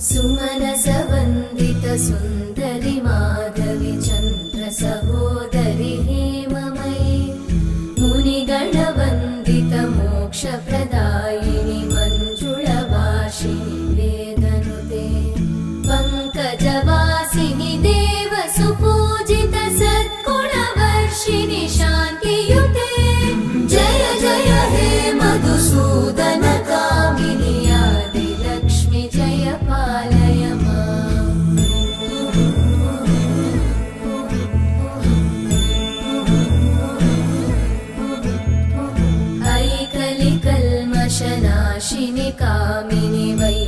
सुमनसवन्दित सुन्दरि माधवि चन्द्र सहोदरि हेममयि मुनिगणवन्दित मोक्षप्रदायिनि मञ्जुळभाषिणि वेदनुते पङ्कजवासिनि देव सुपूजित सद्गुणवर्षिणि शान्तियुते जय जय हे मधुसूदन कामिनि आदिलक्ष्मि जय पालय माम्। ऐकलिकल्मषनाशिनि कामिनि वै